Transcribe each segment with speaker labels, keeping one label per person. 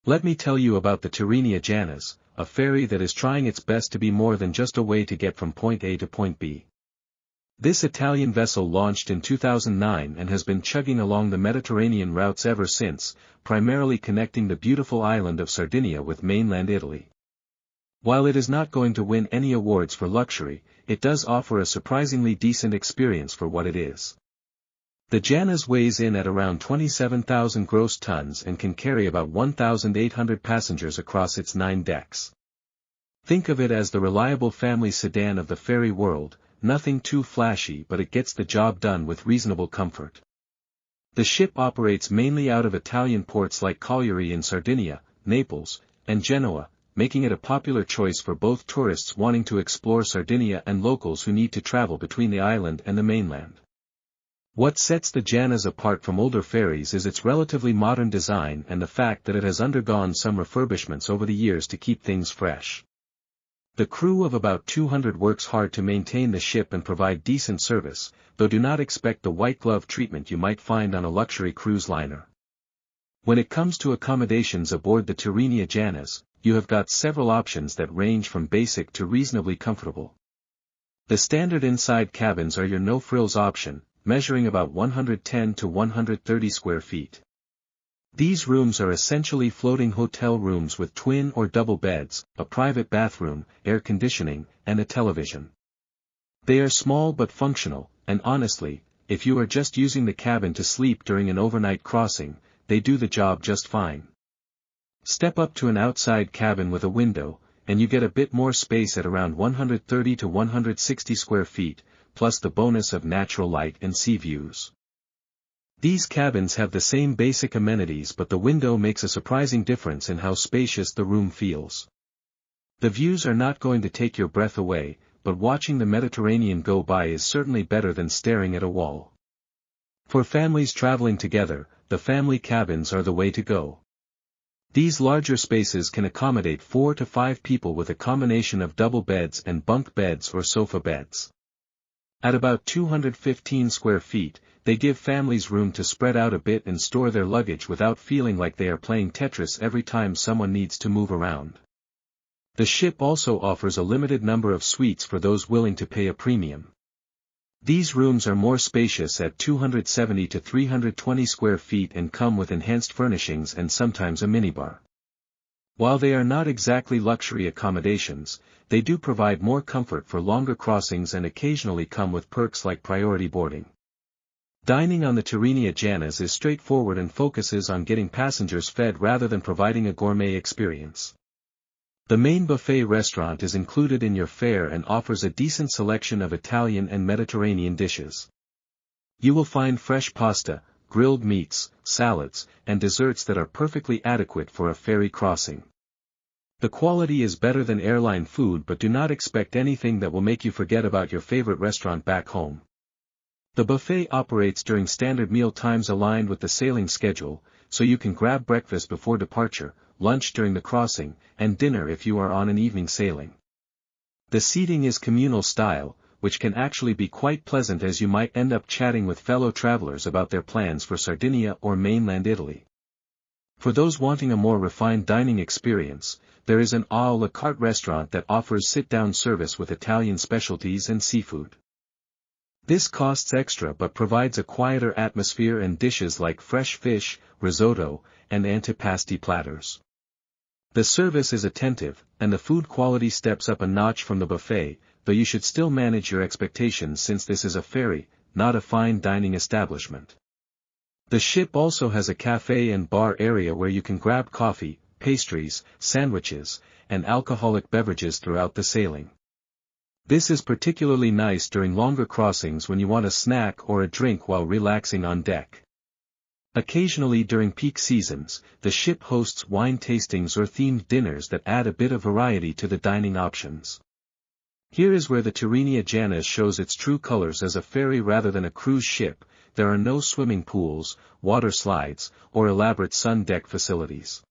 Speaker 1: Let me tell you about the Tirrenia Janas, a ferry that is trying its best to be more than just a way to get from point A to point B. This Italian vessel launched in 2009 and has been chugging along the Mediterranean routes ever since, primarily connecting the beautiful island of Sardinia with mainland Italy. While it is not going to win any awards for luxury, it does offer a surprisingly decent experience for what it is. The Janas weighs in at around 27,000 gross tons and can carry about 1,800 passengers across its 9 decks. Think of it as the reliable family sedan of the ferry world, nothing too flashy, but it gets the job done with reasonable comfort. The ship operates mainly out of Italian ports like Cagliari in Sardinia, Naples, and Genoa, making it a popular choice for both tourists wanting to explore Sardinia and locals who need to travel between the island and the mainland. What sets the Janas apart from older ferries is its relatively modern design and the fact that it has undergone some refurbishments over the years to keep things fresh. The crew of about 200 works hard to maintain the ship and provide decent service, though do not expect the white glove treatment you might find on a luxury cruise liner. When it comes to accommodations aboard the Tirrenia Janas, you have got several options that range from basic to reasonably comfortable. The standard inside cabins are your no-frills option, measuring about 110 to 130 square feet. These rooms are essentially floating hotel rooms with twin or double beds, a private bathroom, air conditioning, and a television. They are small but functional, and honestly, if you are just using the cabin to sleep during an overnight crossing, they do the job just fine. Step up to an outside cabin with a window, and you get a bit more space at around 130 to 160 square feet, plus the bonus of natural light and sea views. These cabins have the same basic amenities, but the window makes a surprising difference in how spacious the room feels. The views are not going to take your breath away, but watching the Mediterranean go by is certainly better than staring at a wall. For families traveling together, the family cabins are the way to go. These larger spaces can accommodate 4 to 5 people with a combination of double beds and bunk beds or sofa beds. At about 215 square feet, they give families room to spread out a bit and store their luggage without feeling like they are playing Tetris every time someone needs to move around. The ship also offers a limited number of suites for those willing to pay a premium. These rooms are more spacious at 270 to 320 square feet and come with enhanced furnishings and sometimes a minibar. While they are not exactly luxury accommodations, they do provide more comfort for longer crossings and occasionally come with perks like priority boarding. Dining on the Tirrenia Janas is straightforward and focuses on getting passengers fed rather than providing a gourmet experience. The main buffet restaurant is included in your fare and offers a decent selection of Italian and Mediterranean dishes. You will find fresh pasta, grilled meats, salads, and desserts that are perfectly adequate for a ferry crossing. The quality is better than airline food, but do not expect anything that will make you forget about your favorite restaurant back home. The buffet operates during standard meal times aligned with the sailing schedule, so you can grab breakfast before departure, lunch during the crossing, and dinner if you are on an evening sailing. The seating is communal style, which can actually be quite pleasant as you might end up chatting with fellow travelers about their plans for Sardinia or mainland Italy. For those wanting a more refined dining experience, there is an à la carte restaurant that offers sit-down service with Italian specialties and seafood. This costs extra but provides a quieter atmosphere and dishes like fresh fish, risotto, and antipasti platters. The service is attentive, and the food quality steps up a notch from the buffet, though you should still manage your expectations since this is a ferry, not a fine dining establishment. The ship also has a cafe and bar area where you can grab coffee, pastries, sandwiches, and alcoholic beverages throughout the sailing. This is particularly nice during longer crossings when you want a snack or a drink while relaxing on deck. Occasionally during peak seasons, the ship hosts wine tastings or themed dinners that add a bit of variety to the dining options. Here is where the Tirrenia Janas shows its true colors as a ferry rather than a cruise ship. There are no swimming pools, water slides, or elaborate sun deck facilities.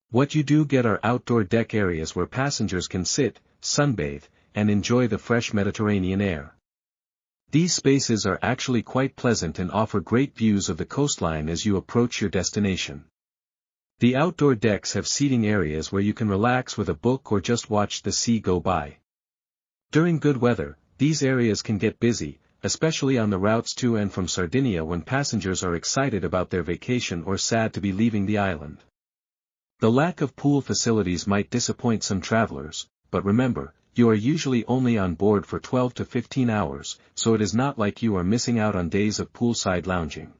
Speaker 1: What you do get are outdoor deck areas where passengers can sit, sunbathe, and enjoy the fresh Mediterranean air. These spaces are actually quite pleasant and offer great views of the coastline as you approach your destination. The outdoor decks have seating areas where you can relax with a book or just watch the sea go by. During good weather, these areas can get busy, especially on the routes to and from Sardinia when passengers are excited about their vacation or sad to be leaving the island. The lack of pool facilities might disappoint some travelers, but remember, you are usually only on board for 12 to 15 hours, so it is not like you are missing out on days of poolside lounging.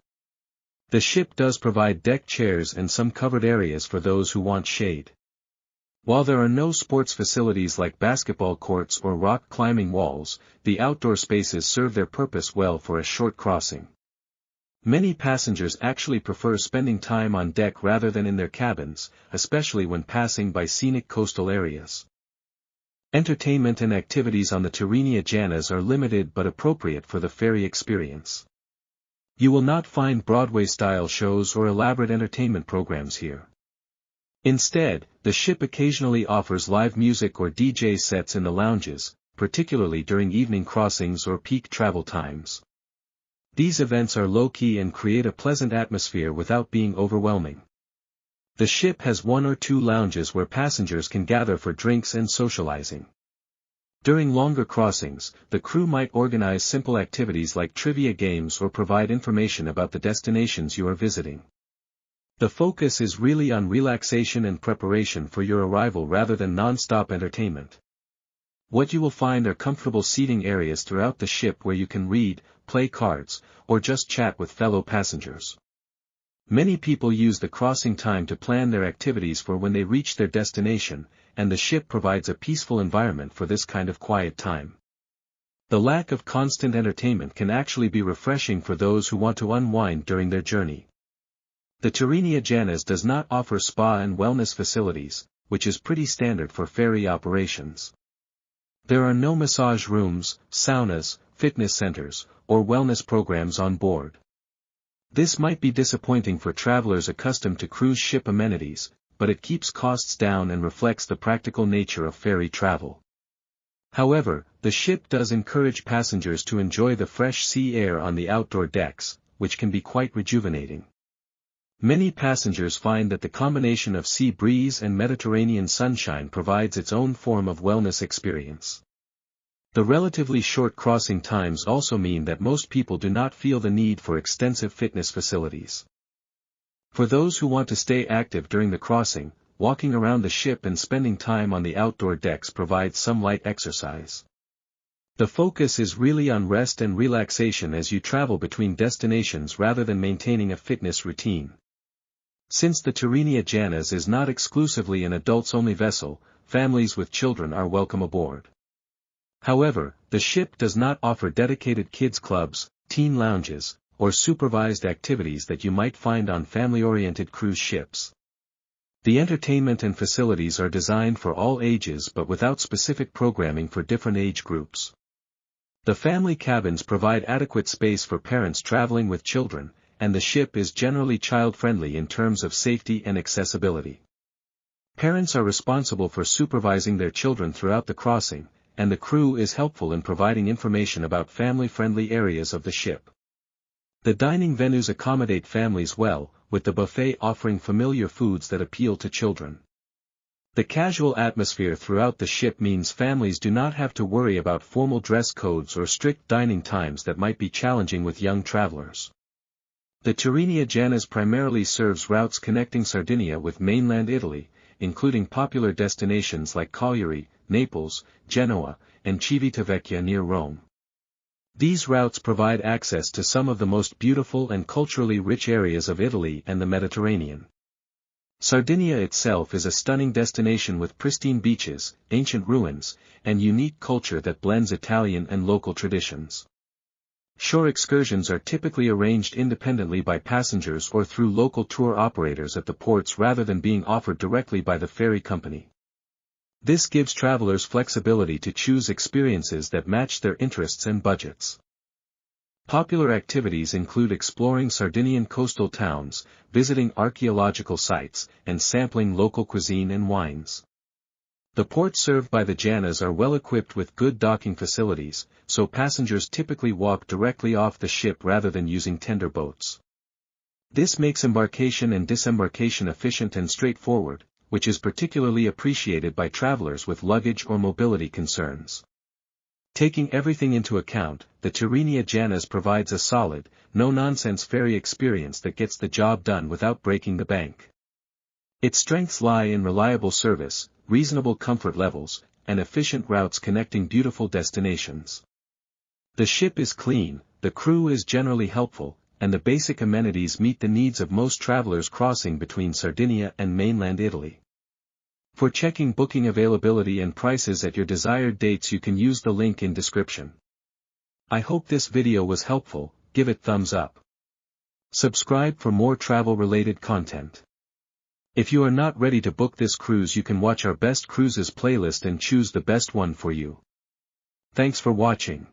Speaker 1: The ship does provide deck chairs and some covered areas for those who want shade. While there are no sports facilities like basketball courts or rock climbing walls, the outdoor spaces serve their purpose well for a short crossing. Many passengers actually prefer spending time on deck rather than in their cabins, especially when passing by scenic coastal areas. Entertainment and activities on the Tirrenia Janas are limited but appropriate for the ferry experience. You will not find Broadway-style shows or elaborate entertainment programs here. Instead, the ship occasionally offers live music or DJ sets in the lounges, particularly during evening crossings or peak travel times. These events are low-key and create a pleasant atmosphere without being overwhelming. The ship has 1 or 2 lounges where passengers can gather for drinks and socializing. During longer crossings, the crew might organize simple activities like trivia games or provide information about the destinations you are visiting. The focus is really on relaxation and preparation for your arrival rather than non-stop entertainment. What you will find are comfortable seating areas throughout the ship where you can read, play cards, or just chat with fellow passengers. Many people use the crossing time to plan their activities for when they reach their destination, and the ship provides a peaceful environment for this kind of quiet time. The lack of constant entertainment can actually be refreshing for those who want to unwind during their journey. The Tirrenia Janas does not offer spa and wellness facilities, which is pretty standard for ferry operations. There are no massage rooms, saunas, fitness centers, or wellness programs on board. This might be disappointing for travelers accustomed to cruise ship amenities, but it keeps costs down and reflects the practical nature of ferry travel. However, the ship does encourage passengers to enjoy the fresh sea air on the outdoor decks, which can be quite rejuvenating. Many passengers find that the combination of sea breeze and Mediterranean sunshine provides its own form of wellness experience. The relatively short crossing times also mean that most people do not feel the need for extensive fitness facilities. For those who want to stay active during the crossing, walking around the ship and spending time on the outdoor decks provides some light exercise. The focus is really on rest and relaxation as you travel between destinations rather than maintaining a fitness routine. Since the Tirrenia Janas is not exclusively an adults-only vessel, families with children are welcome aboard. However, the ship does not offer dedicated kids clubs, teen lounges, or supervised activities that you might find on family-oriented cruise ships. The entertainment and facilities are designed for all ages but without specific programming for different age groups. The family cabins provide adequate space for parents traveling with children, and the ship is generally child-friendly in terms of safety and accessibility. Parents are responsible for supervising their children throughout the crossing, and the crew is helpful in providing information about family-friendly areas of the ship. The dining venues accommodate families well, with the buffet offering familiar foods that appeal to children. The casual atmosphere throughout the ship means families do not have to worry about formal dress codes or strict dining times that might be challenging with young travelers. The Tirrenia Janas primarily serves routes connecting Sardinia with mainland Italy, including popular destinations like Cagliari, Naples, Genoa, and Civitavecchia near Rome. These routes provide access to some of the most beautiful and culturally rich areas of Italy and the Mediterranean. Sardinia itself is a stunning destination with pristine beaches, ancient ruins, and unique culture that blends Italian and local traditions. Shore excursions are typically arranged independently by passengers or through local tour operators at the ports rather than being offered directly by the ferry company. This gives travelers flexibility to choose experiences that match their interests and budgets. Popular activities include exploring Sardinian coastal towns, visiting archaeological sites, and sampling local cuisine and wines. The ports served by the Janas are well equipped with good docking facilities, so passengers typically walk directly off the ship rather than using tender boats. This makes embarkation and disembarkation efficient and straightforward, which is particularly appreciated by travelers with luggage or mobility concerns. Taking everything into account, the Tirrenia Janas provides a solid, no-nonsense ferry experience that gets the job done without breaking the bank. Its strengths lie in reliable service, reasonable comfort levels, and efficient routes connecting beautiful destinations. The ship is clean, the crew is generally helpful, and the basic amenities meet the needs of most travelers crossing between Sardinia and mainland Italy. For checking booking availability and prices at your desired dates, you can use the link in description. I hope this video was helpful. Give it thumbs up. Subscribe for more travel-related content. If you are not ready to book this cruise, you can watch our best cruises playlist and choose the best one for you. Thanks for watching.